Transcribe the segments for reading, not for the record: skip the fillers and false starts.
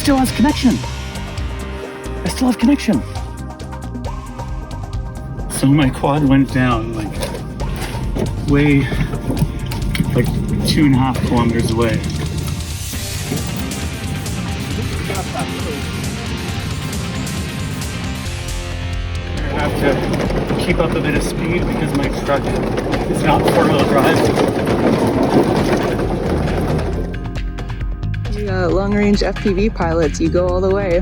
still has connection. I still have connection. So my quad went down like way, like 2.5 kilometers away. I have to keep up a bit of speed because my truck is not 4-wheel drive. You Long Range FPV pilots, you go all the way.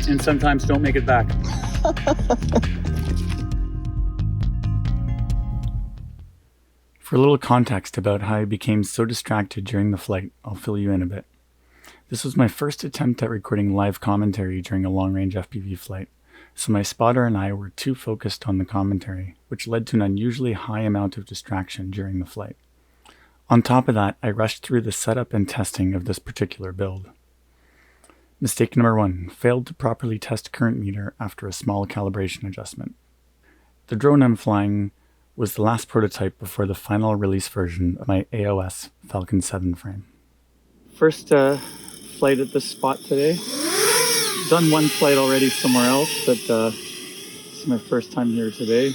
And sometimes don't make it back. For a little context about how I became so distracted during the flight, I'll fill you in a bit. This was my first attempt at recording live commentary during a long-range FPV flight, so my spotter and I were too focused on the commentary, which led to an unusually high amount of distraction during the flight. On top of that, I rushed through the setup and testing of this particular build. Mistake number 1, failed to properly test current meter after a small calibration adjustment. The drone I'm flying was the last prototype before the final release version of my AOS Falcon 7 frame. First flight at this spot today. Done one flight already somewhere else, but this is my first time here today.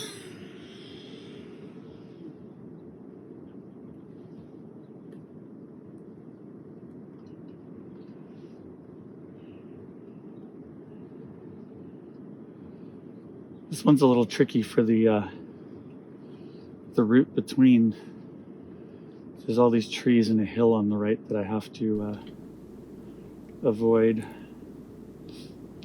This one's a little tricky for the route between. There's all these trees and a hill on the right that I have to avoid.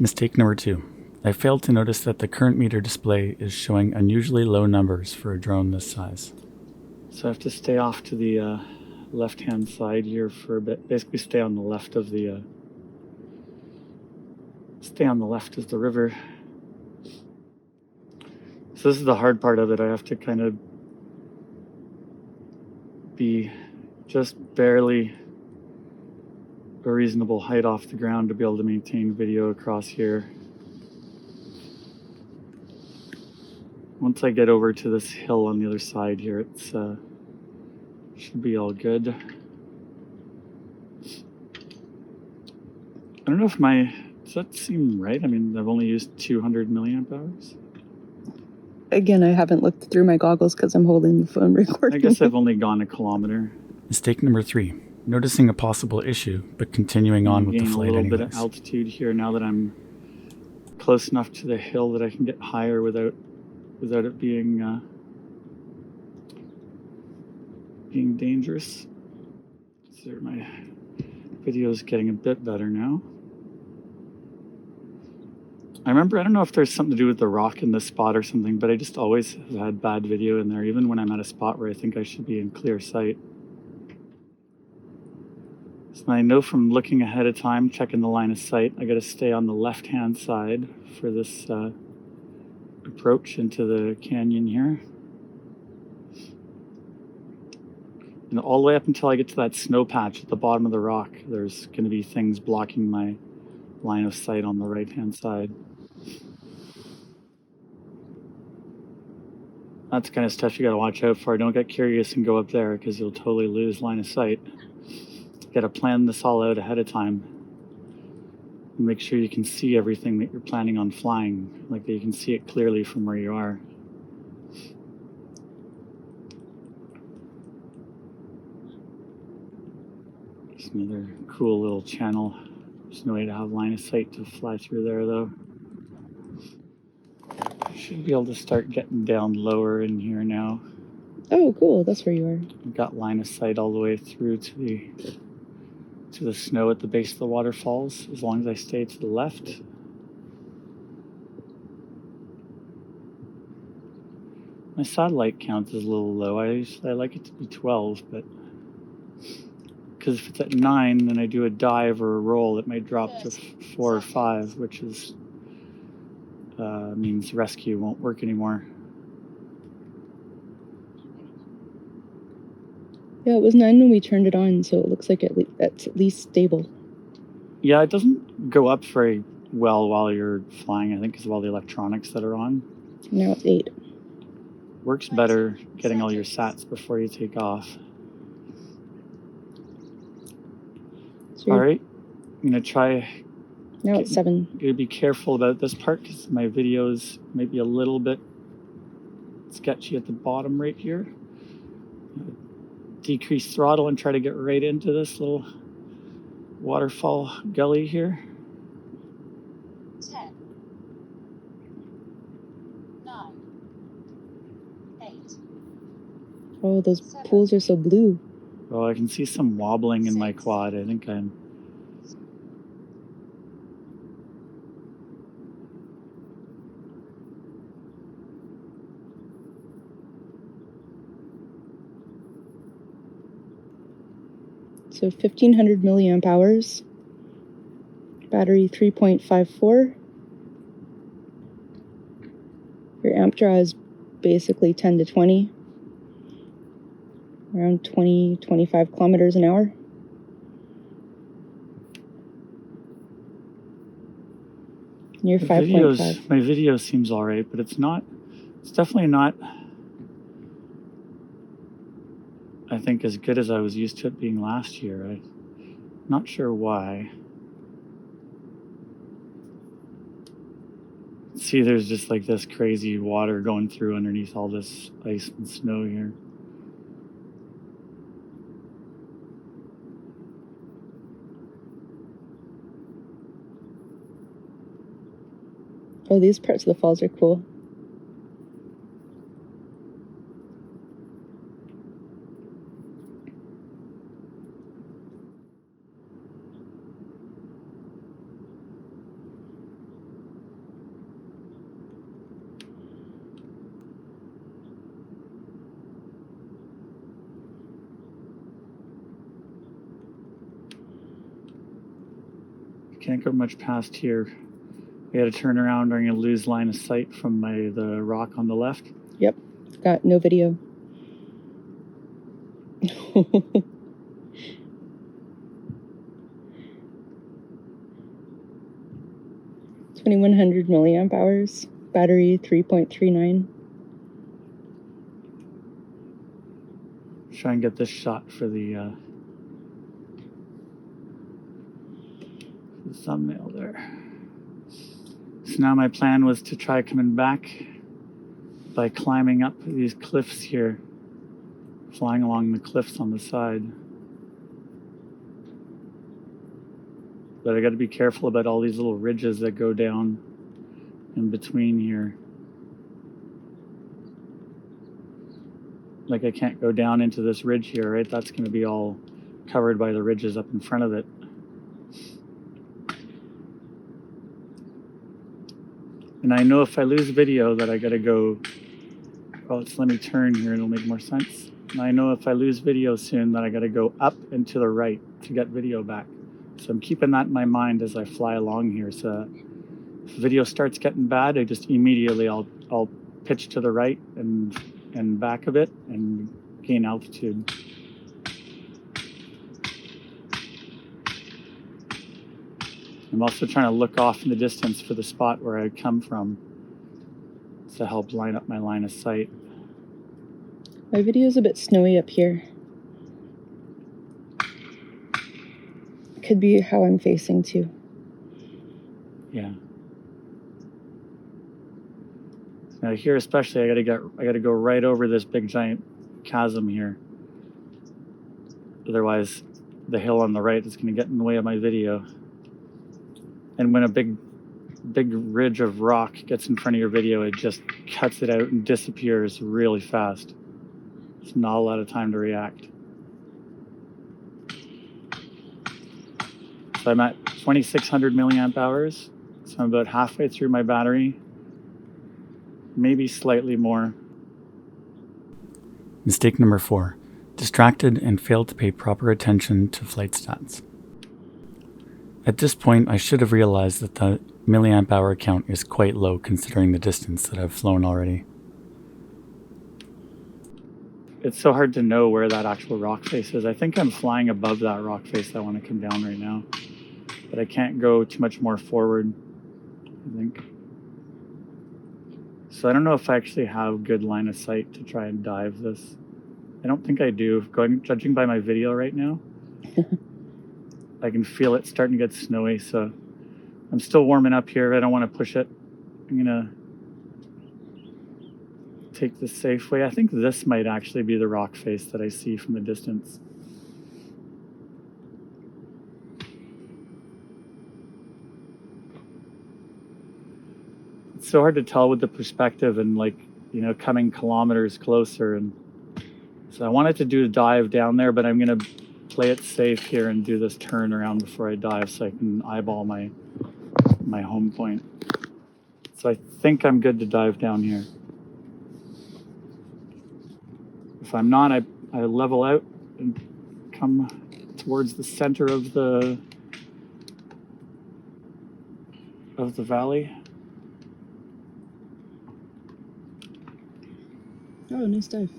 Mistake number 2. I failed to notice that the current meter display is showing unusually low numbers for a drone this size. So I have to stay off to the left-hand side here for a bit. Basically stay on the left of the river. So this is the hard part of it. I have to kind of be just barely a reasonable height off the ground to be able to maintain video across here. Once I get over to this hill on the other side here, it's should be all good. I don't know if does that seem right? I mean, I've only used 200 milliamp hours. Again, I haven't looked through my goggles because I'm holding the phone recording. I guess I've only gone a kilometer. Mistake number 3. Noticing a possible issue, but continuing on with the flight anyways. A little bit of altitude here now that I'm close enough to the hill that I can get higher without it being dangerous. So my video is getting a bit better now. I don't know if there's something to do with the rock in this spot or something, but I just always have had bad video in there, even when I'm at a spot where I think I should be in clear sight. So I know from looking ahead of time, checking the line of sight, I got to stay on the left-hand side for this approach into the canyon here. And all the way up until I get to that snow patch at the bottom of the rock, there's going to be things blocking my line of sight on the right-hand side. That's the kind of stuff you got to watch out for. Don't get curious and go up there because you'll totally lose line of sight. You got to plan this all out ahead of time. And make sure you can see everything that you're planning on flying, like that you can see it clearly from where you are. Just another cool little channel. There's no way to have line of sight to fly through there though. Should be able to start getting down lower in here now. Oh, cool. That's where you are. I've got line of sight all the way through to the snow at the base of the waterfalls, as long as I stay to the left. My satellite count is a little low. I like it to be 12, but because if it's at 9, then I do a dive or a roll, it might drop to 4 or 5, which is means rescue won't work anymore. Yeah, it was 9 when we turned it on, so it looks like that's at least stable. Yeah, it doesn't go up very well while you're flying, I think, because of all the electronics that are on. Now it's 8. Works better getting all your sats before you take off. Sure. All right, I'm gonna try. Now it's 7. I'm gonna be careful about this part because my video is maybe a little bit sketchy at the bottom right here. Decrease throttle and try to get right into this little waterfall gully here. 10, 9, 8. Oh, those pools are so blue. Oh, I can see some wobbling in my quad. I think I'm... So 1500 milliamp hours. Battery 3.54. Your amp draw is basically 10 to 20. Around 20, 25 kilometers an hour. Near 5.5. My video seems all right, but it's definitely not, I think, as good as I was used to it being last year. I'm not sure why. See, there's just like this crazy water going through underneath all this ice and snow here. Oh, these parts of the falls are cool. Can't go much past here. We had to turn around or I'm going to lose line of sight from the rock on the left. Yep, got no video. 2100 milliamp hours. Battery 3.39. Try and get this shot for the thumbnail there. So now my plan was to try coming back by climbing up these cliffs here, flying along the cliffs on the side. But I got to be careful about all these little ridges that go down in between here. Like I can't go down into this ridge here, right? That's going to be all covered by the ridges up in front of it. And I know if I lose video that I got to go, oh, let me turn here and it'll make more sense. And I know if I lose video soon that I got to go up and to the right to get video back. So I'm keeping that in my mind as I fly along here. So if video starts getting bad, I just immediately I'll pitch to the right and back a bit and gain altitude. I'm also trying to look off in the distance for the spot where I come from to help line up my line of sight. My video's a bit snowy up here. Could be how I'm facing too. Yeah. Now here especially, I gotta go right over this big giant chasm here. Otherwise, the hill on the right is going to get in the way of my video. And when a big ridge of rock gets in front of your video, it just cuts it out and disappears really fast. There's not a lot of time to react. So I'm at 2600 milliamp hours. So I'm about halfway through my battery. Maybe slightly more. Mistake number 4. Distracted and failed to pay proper attention to flight stats. At this point, I should have realized that the milliamp hour count is quite low considering the distance that I've flown already. It's so hard to know where that actual rock face is. I think I'm flying above that rock face I want to come down right now. But I can't go too much more forward, I think. So I don't know if I actually have good line of sight to try and dive this. I don't think I do. Judging by my video right now, I can feel it starting to get snowy, so I'm still warming up here. I don't want to push it. I'm gonna take the safe way. I think this might actually be the rock face that I see from the distance. It's so hard to tell with the perspective and like, you know, coming kilometers closer. And so I wanted to do a dive down there, but I'm gonna play it safe here and do this turn around before I dive so I can eyeball my home point. So I think I'm good to dive down here. If I'm not, I level out and come towards the center of the valley. Oh, nice dive.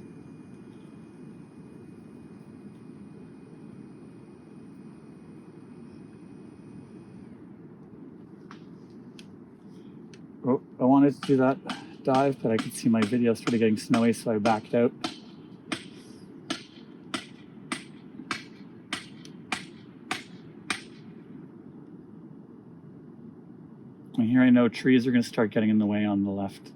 Oh, I wanted to do that dive, but I could see my video started getting snowy, so I backed out. And here I know trees are going to start getting in the way on the left.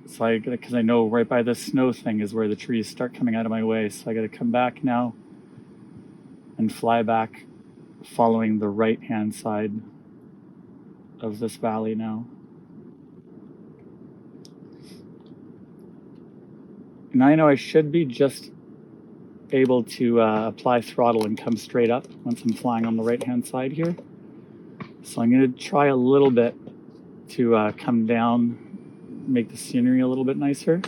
So I gotta, because I know right by this snow thing is where the trees start coming out of my way. So I gotta come back now and fly back following the right-hand side of this valley now. And I know I should be just able to apply throttle and come straight up once I'm flying on the right-hand side here. So I'm gonna try a little bit to come down, make the scenery a little bit nicer.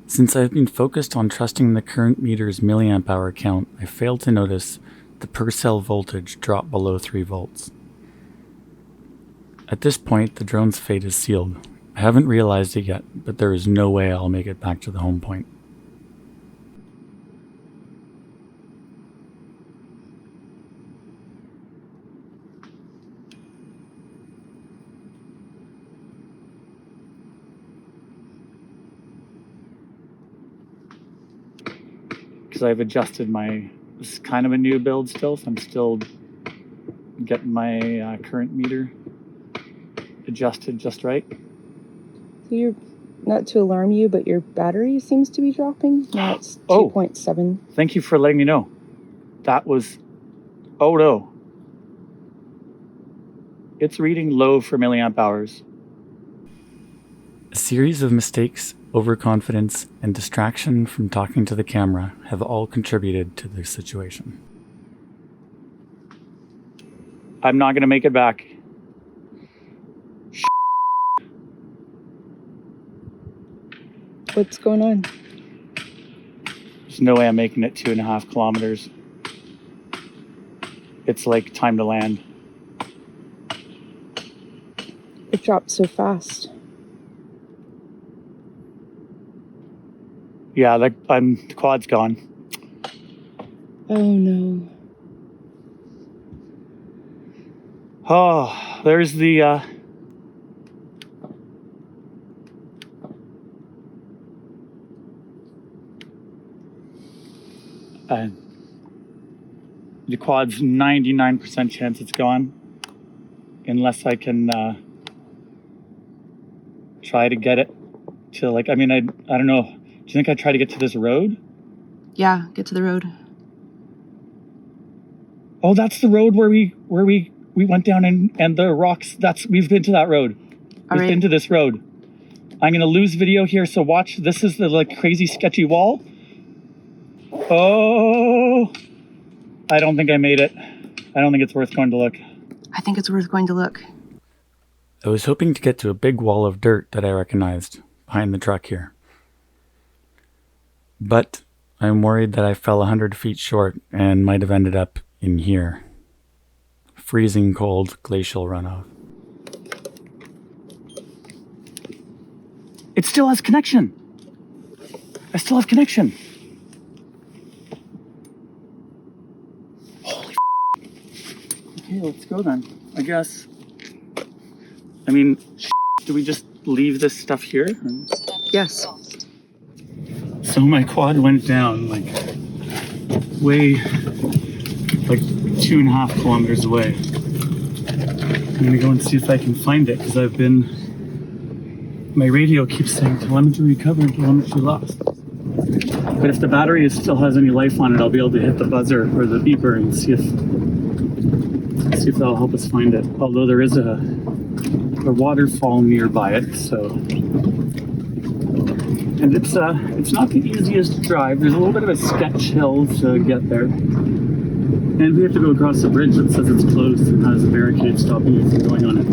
Since I've been focused on trusting the current meter's milliamp hour count, I failed to notice the per cell voltage drop below 3 volts. At this point, the drone's fate is sealed. I haven't realized it yet, but there is no way I'll make it back to the home point. Because I've adjusted this is kind of a new build still, so I'm still getting my current meter adjusted just right. So you're, not to alarm you, but your battery seems to be dropping. Now it's 2.7. Thank you for letting me know. That was, oh no. It's reading low for milliamp hours. A series of mistakes, overconfidence, and distraction from talking to the camera have all contributed to this situation. I'm not going to make it back. What's going on? There's no way I'm making it 2.5 kilometers. It's like time to land. It dropped so fast. Yeah, the quad's gone. Oh no. Oh, there's the quad's 99% chance it's gone, unless I can try to get it to I don't know. Do you think I'd try to get to this road? Yeah, get to the road. Oh, that's the road where we went down and the rocks. We've been to that road. We've been to this road. I'm gonna lose video here, so watch. This is the crazy sketchy wall. Oh, I don't think I made it. I don't think it's worth going to look. I think it's worth going to look. I was hoping to get to a big wall of dirt that I recognized behind the truck here. But I'm worried that I fell 100 feet short and might have ended up in here. Freezing cold glacial runoff. It still has connection. I still have connection. Holy Okay, let's go then, I guess. I mean, do we just leave this stuff here? Yes. So my quad went down way like 2.5 kilometers away. I'm gonna go and see if I can find it because my radio keeps saying telemetry recovered, telemetry lost. But if the battery still has any life on it, I'll be able to hit the buzzer or the beeper and see if that'll help us find it. Although there is a waterfall nearby it, so. And it's not the easiest drive. There's a little bit of a sketch hill to get there. And we have to go across the bridge that says it's closed and has a barricade stopping you from going on it.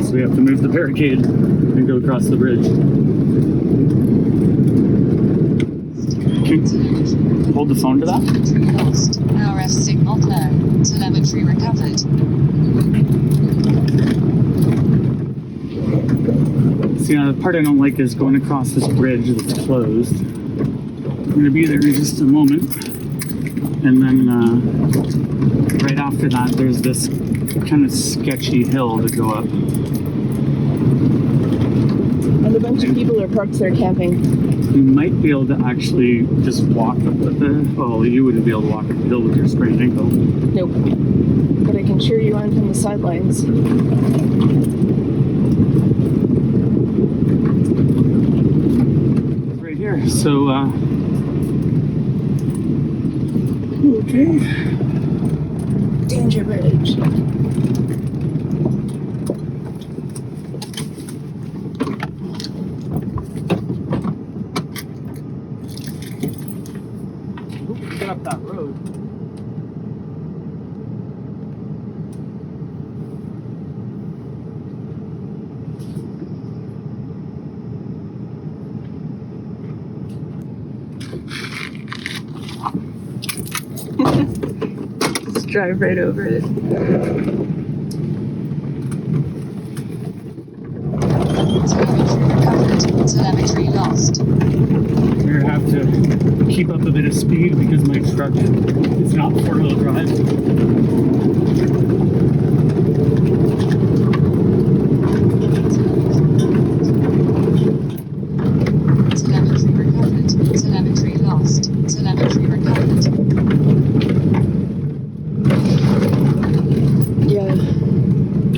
So we have to move the barricade and go across the bridge. Hold the phone to that. Lost. RF signal low. Telemetry recovered. See, the part I don't like is going across this bridge that's closed. I'm going to be there in just a moment. And then right after that, there's this kind of sketchy hill to go up. And a bunch of people are parked there camping. You might be able to actually just walk up the, well, you wouldn't be able to walk up the hill with your sprained ankle. Nope. But I can cheer you on from the sidelines. Right here, so, okay. Danger bridge. Get up that road. Just drive right over it. Telemetry recovered. Telemetry lost. We're gonna have to keep up a bit of speed because my truck is not 4-wheel drive. Telemetry recovered. Telemetry lost. Telemetry recovered. Yeah.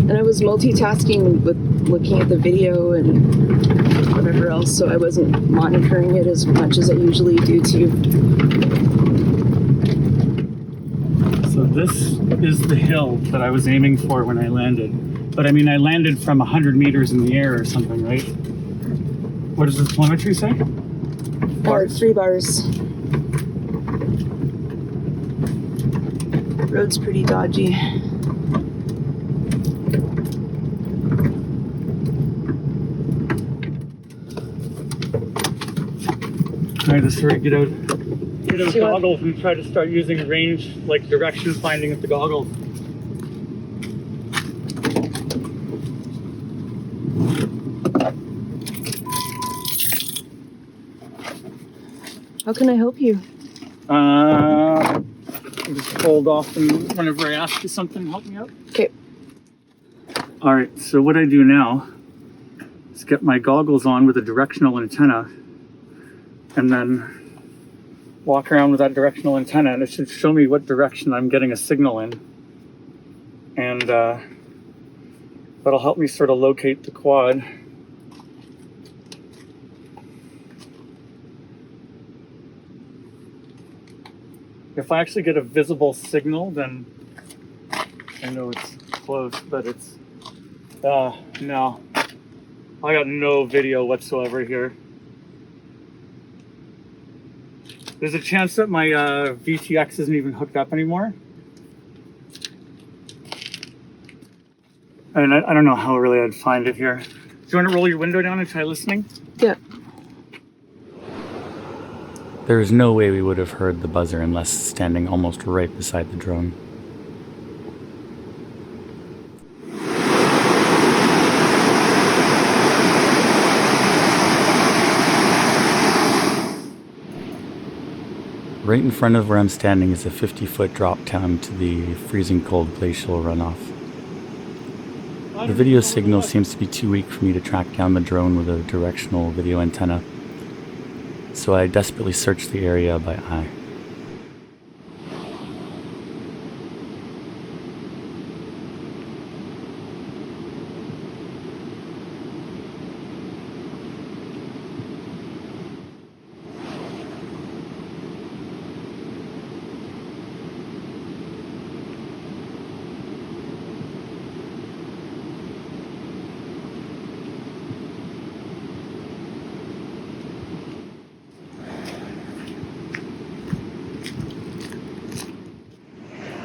And I was multitasking with looking at the video and whatever else, so I wasn't monitoring it as much as I usually do too. So this is the hill that I was aiming for when I landed. But I mean, I landed from 100 meters in the air or something, right? What does the telemetry say? 3 bars. Road's pretty dodgy. Try to sort of get out See what? goggles and try to start using range, like direction finding with the goggles. How can I help you? Just hold off and whenever I ask you something, help me out. Okay. All right, so what I do now is get my goggles on with a directional antenna and then walk around with that directional antenna and it should show me what direction I'm getting a signal in. And that'll help me sort of locate the quad. If I actually get a visible signal, then I know it's close, but it's, no. I got no video whatsoever here. There's a chance that my VTX isn't even hooked up anymore. And I don't know how really I'd find it here. Do you want to roll your window down and try listening? Yeah. There is no way we would have heard the buzzer unless standing almost right beside the drone. Right in front of where I'm standing is a 50-foot drop down to the freezing cold glacial runoff. The video signal seems to be too weak for me to track down the drone with a directional video antenna, so I desperately search the area by eye.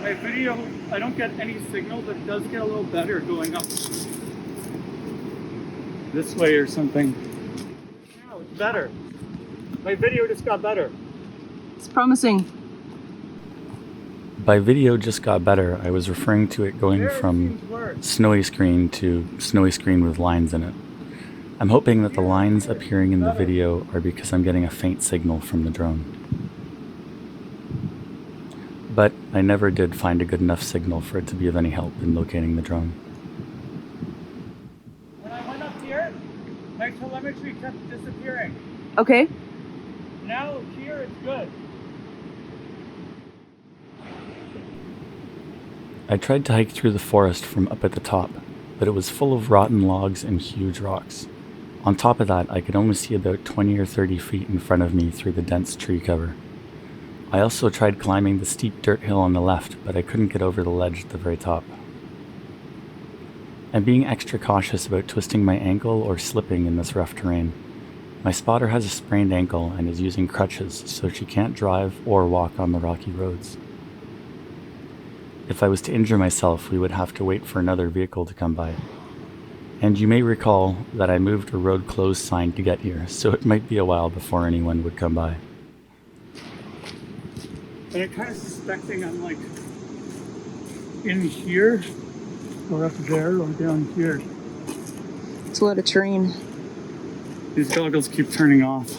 My video, I don't get any signal, but it does get a little better going up this way or something. Now it's better. My video just got better. It's promising. By video just got better, I was referring to it going from snowy screen to snowy screen with lines in it. I'm hoping that the lines appearing in the video are because I'm getting a faint signal from the drone. But I never did find a good enough signal for it to be of any help in locating the drone. When I went up here, my telemetry kept disappearing. Okay. Now here it's good. I tried to hike through the forest from up at the top, but it was full of rotten logs and huge rocks. On top of that, I could only see about 20 or 30 feet in front of me through the dense tree cover. I also tried climbing the steep dirt hill on the left, but I couldn't get over the ledge at the very top. I'm being extra cautious about twisting my ankle or slipping in this rough terrain. My spotter has a sprained ankle and is using crutches, so she can't drive or walk on the rocky roads. If I was to injure myself, we would have to wait for another vehicle to come by. And you may recall that I moved a road closed sign to get here, so it might be a while before anyone would come by. And I'm kind of suspecting I'm like in here, or up there, or down here. It's a lot of terrain. These goggles keep turning off.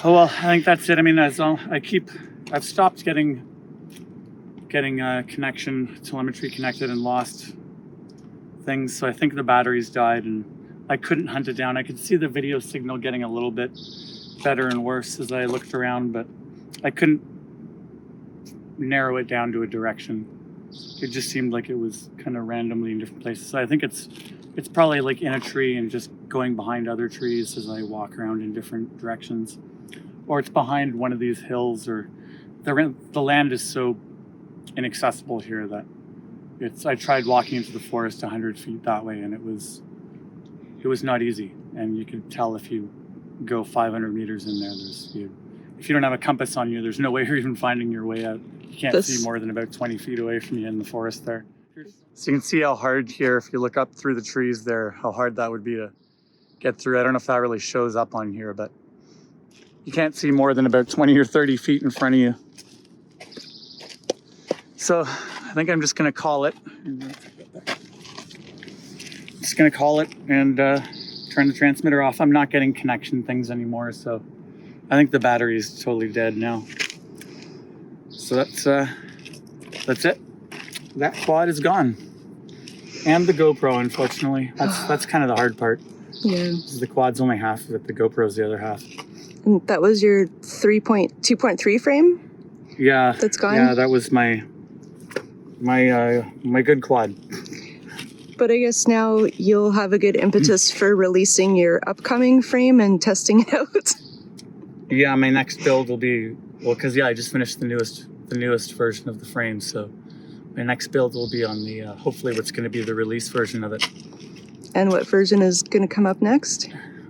Oh well, I think that's it. I mean, I've stopped getting connection, telemetry connected, and lost things. So I think the batteries died, and I couldn't hunt it down. I could see the video signal getting a little bit better and worse as I looked around, but I couldn't narrow it down to a direction. It just seemed like it was kind of randomly in different places. So I think it's probably like in a tree and just going behind other trees as I walk around in different directions. Or it's behind one of these hills, or the land is so inaccessible here that I tried walking into the forest 100 feet that way, and it was not easy. And you could tell if you go 500 meters in there, if you don't have a compass on you, there's no way you're even finding your way out. You can't see more than about 20 feet away from you in the forest there. So you can see how hard here, if you look up through the trees there, how hard that would be to get through. I don't know if that really shows up on here, but you can't see more than about 20 or 30 feet in front of you. So I think I'm just going to call it. And turn the transmitter off. I'm not getting connection things anymore, so I think the battery is totally dead now. So that's it. That quad is gone, and the GoPro. Unfortunately, that's kind of the hard part. Yeah. The quad's only half of it. The GoPro's the other half. And that was your 2.3 frame? Yeah. That's gone? Yeah, that was my good quad. But I guess now you'll have a good impetus for releasing your upcoming frame and testing it out. Yeah, my next build will be, because I just finished the newest version of the frame, so my next build will be on the hopefully what's going to be the release version of it. And what version is going to come up next?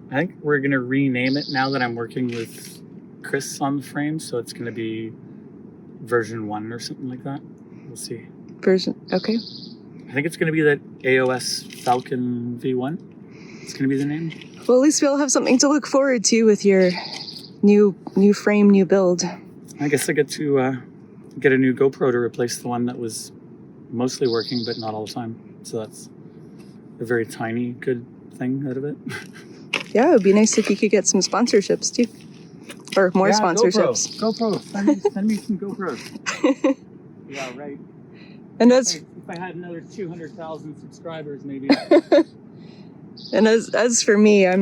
I think we're going to rename it now that I'm working with Chris on the frame, so it's going to be version 1 or something like that. We'll see. Okay. I think it's going to be that AOS Falcon V1. It's going to be the name. Well, at least we'll have something to look forward to with your new frame, new build. I guess I get to get a new GoPro to replace the one that was mostly working, but not all the time. So that's a very tiny good thing out of it. Yeah, it would be nice if you could get some sponsorships too. Or more sponsorships. GoPro. Send me some GoPros. Yeah, right. And if I had another 200,000 subscribers, maybe. And as for me, you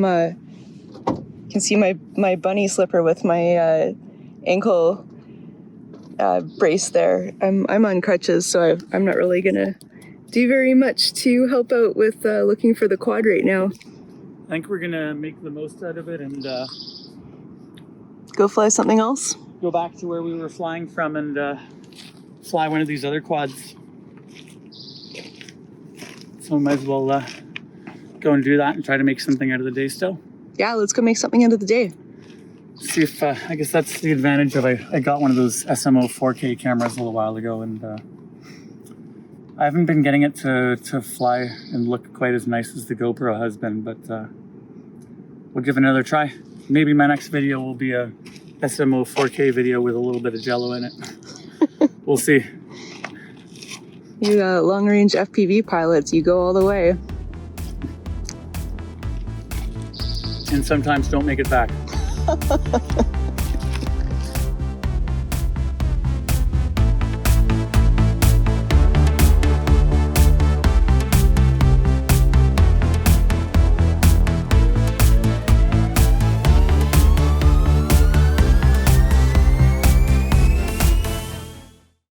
can see my bunny slipper with my ankle brace there. I'm on crutches, so I'm not really gonna do very much to help out with looking for the quad right now. I think we're gonna make the most out of it and go fly something else. Go back to where we were flying from and fly one of these other quads. So we might as well go and do that and try to make something out of the day still. Yeah, let's go make something out of the day. See if, I guess that's the advantage of, I got one of those SMO 4K cameras a little while ago, and I haven't been getting it to fly and look quite as nice as the GoPro has been, but we'll give it another try. Maybe my next video will be a SMO 4K video with a little bit of jello in it. We'll see. You long range FPV pilots, you go all the way. And sometimes don't make it back.